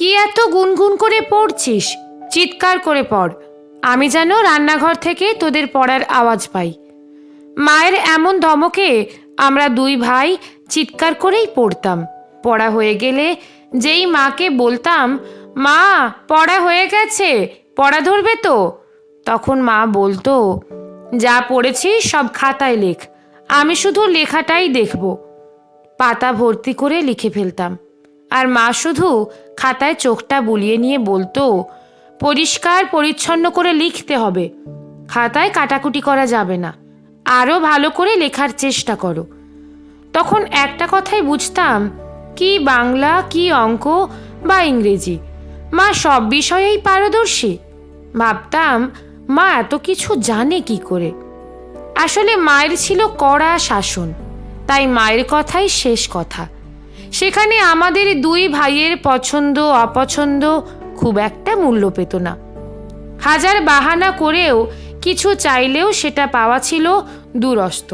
কি এত গুনগুন করে পড়ছিস? চিৎকার করে পড়। আমি যেন রান্নাঘর থেকে তোদের পড়ার আওয়াজ পাই। মায়ের এমন ধমকে আমরা দুই ভাই চিৎকার করেই পড়তাম। পড়া হয়ে গেলে যেই মাকে বলতাম, মা পড়া হয়ে গেছে, পড়া ধরবে তো, তখন মা বলতো, যা পড়েছিস সব খাতায় লেখ, আমি শুধু লেখাটাই দেখব। পাতা ভর্তি করে লিখে ফেলতাম, আর মা শুধু খাতায় চোখটা বুলিয়ে নিয়ে বলতো, পরিষ্কার পরিচ্ছন্ন করে লিখতে হবে, খাতায় কাটাকুটি করা যাবে না, আরও ভালো করে লেখার চেষ্টা করো। তখন একটা কথাই বুঝতাম, কি বাংলা, কি অঙ্ক বা ইংরেজি, মা সব বিষয়েই পারদর্শী। ভাবতাম মা এত কিছু জানে কি করে। আসলে মায়ের ছিল কড়া শাসন, তাই মায়ের কথাই শেষ কথা। সেখানে আমাদের দুই ভাইয়ের পছন্দ অপছন্দ খুব একটা মূল্য পেত না। হাজার বাহানা করেও কিছু চাইলেও সেটা পাওয়া ছিল দুরস্ত।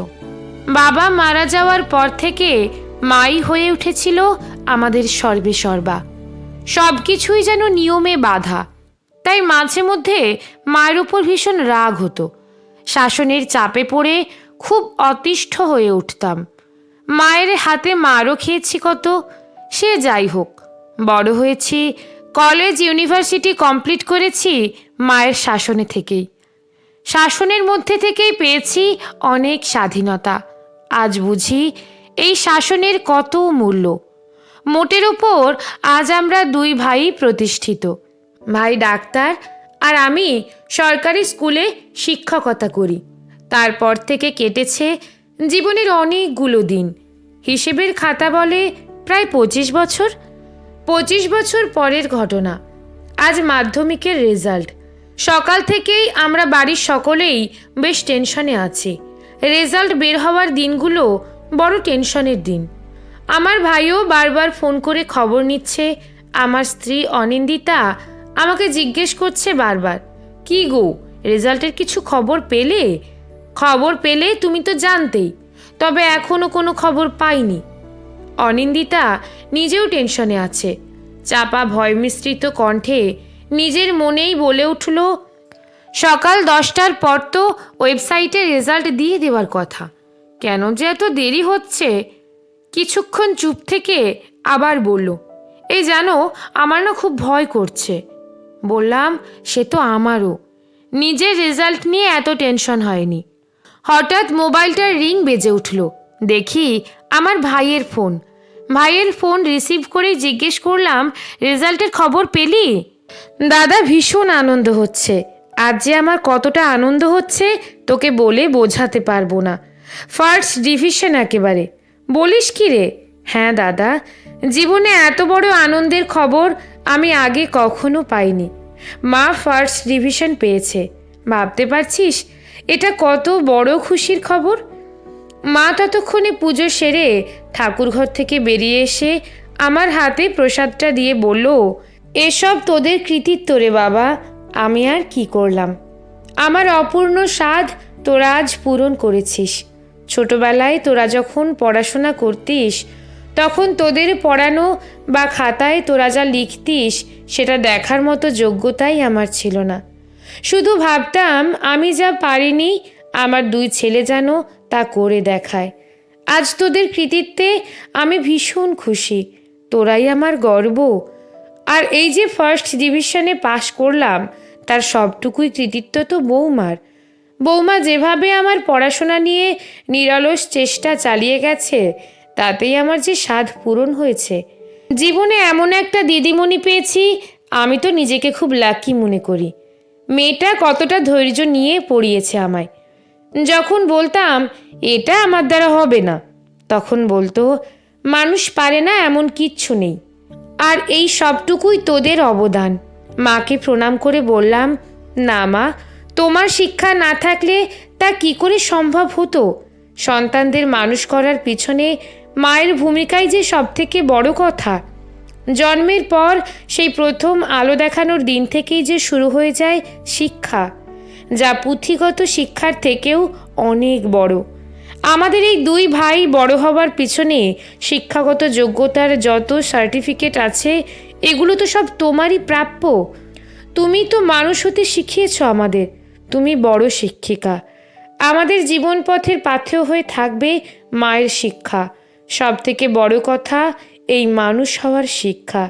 বাবা মারা যাওয়ার পর থেকে মাই হয়ে উঠেছিল আমাদের সর্বে সর্বা। সব কিছুই যেন নিয়মে বাঁধা। তাই মাঝে মধ্যে মায়ের উপর ভীষণ রাগ হতো। শাসনের চাপে পড়ে খুব অতিষ্ঠ হয়ে উঠতাম। মায়ের হাতে মারও খেয়েছি কত। সে যাই হোক, বড় হয়েছি, কলেজ ইউনিভার্সিটি কমপ্লিট করেছি মায়ের শাসনে থেকেই। শাসনের মধ্যে থেকেই পেয়েছি অনেক স্বাধীনতা। আজ বুঝি এই শাসনের কত মূল্য। মোটের ওপর আজ আমরা দুই ভাই প্রতিষ্ঠিত। ভাই ডাক্তার আর আমি সরকারি স্কুলে শিক্ষকতা করি। তারপর থেকে কেটেছে জীবনের অনেকগুলো দিন। হিসেবের খাতা বলে প্রায় 25 বছর। 25 বছর পরের ঘটনা। আজ মাধ্যমিকের রেজাল্ট। সকাল থেকেই আমরা বাড়ির সকলেই বেশ টেনশনে আছি। রেজাল্ট বের হওয়ার দিনগুলো বড় টেনশনের দিন। আমার ভাইও বারবার ফোন করে খবর নিচ্ছে। আমার স্ত্রী অনিন্দিতা আমাকে জিজ্ঞেস করছে বারবার, কি গো, রেজাল্টের কিছু খবর পেলে? খবর পেলে তুমি তো জানতেই, তবে এখনো কোনো খবর পাইনি। অনিন্দিতা নিজেও টেনশনে আছে। চাপা ভয় মিশ্রিত কণ্ঠে নিজের মনেই বলে উঠল, সকাল 10টার পর তো ওয়েবসাইটে রেজাল্ট দিয়ে দেওয়ার কথা, কেন যে এত দেরি হচ্ছে? কিছুক্ষণ চুপ থেকে আবার বলল, এই জানো, আমার না খুব ভয় করছে। বললাম, সে তো আমারও। নিজের রেজাল্ট নিয়ে এত টেনশন হয়নি। হঠাৎ মোবাইলটার রিং বেজে উঠল। দেখি আমার ভাইয়ের ফোন। ভাইয়ের ফোন রিসিভ করে জিজ্ঞেস করলাম, রেজাল্টের খবর পেলি? দাদা, ভীষণ আনন্দ হচ্ছে। আজ যে আমার কতটা আনন্দ হচ্ছে তোকে বলে বোঝাতে পারবো না। ফার্স্ট ডিভিশন একেবারে। বলিস কি রে? হ্যাঁ দাদা, জীবনে এত বড় আনন্দের খবর আমি আগে কখনো পাইনি। মা ফার্স্ট ডিভিশন পেয়েছে। ভাবতে পারছিস এটা কত বড় খুশির খবর? মা ততক্ষণে পুজো সেরে ঠাকুরঘর থেকে বেরিয়ে এসে আমার হাতে প্রসাদটা দিয়ে বলল, এসব তোদের কৃতিত্ব রে বাবা, আমি আর কি করলাম। আমার অপূর্ণ সাধ তোরা আজ পূরণ করেছিস। ছোটবেলায় তোরা যখন পড়াশোনা করতিস তখন তোদের পড়ানো বা খাতায় তোরা যা লিখতিস সেটা দেখার মতো যোগ্যতাই আমার ছিল না। শুধু ভাবতাম আমি যা পারিনি আমার দুই ছেলে যেন তা করে দেখায়। আজ তোদের কৃতিত্বে আমি ভীষণ খুশি। তোরাই আমার গর্ব। আর এই যে ফার্স্ট ডিভিশনে পাশ করলাম তার সবটুকুই কৃতিত্ব তো বৌমার। বৌমা যেভাবে আমার পড়াশোনা নিয়ে নিরলস চেষ্টা চালিয়ে গেছে তাতেই আমার যে সাধ পূরণ হয়েছে। জীবনে এমন একটা দিদিমণি পেয়েছি, আমি তো নিজেকে খুব লাকি মনে করি। মেয়েটা কতটা ধৈর্য নিয়ে পড়িয়েছে আমায়। যখন বলতাম এটা আমার দ্বারা হবে না, তখন বলতো, মানুষ পারে না এমন কিচ্ছু নেই। আর এই সবটুকুই তোদের অবদান। মাকে প্রণাম করে বললাম, না মা, তোমার শিক্ষা না থাকলে তা কি করে সম্ভব হতো? সন্তানদের মানুষ করার পিছনে মায়ের ভূমিকাই যে সবথেকে বড় কথা। জন্মের পর সেই প্রথম আলো দেখানোর দিন থেকেই যে শুরু হয়ে যায় শিক্ষা, যা পুঁথিগত শিক্ষার থেকেও অনেক বড়। আমাদের এই দুই ভাই বড় হওয়ার পিছনে শিক্ষাগত যোগ্যতার যত সার্টিফিকেট আছে এগুলো তো সব তোমারই প্রাপ্য। তুমি তো মানুষ হতে শিখিয়েছ আমাদের, তুমি বড় শিক্ষিকা। আমাদের জীবন পথের পাথেয় হয়ে থাকবে মায়ের শিক্ষা। সব থেকে বড় কথা এই মানুষ হওয়ার শিক্ষা।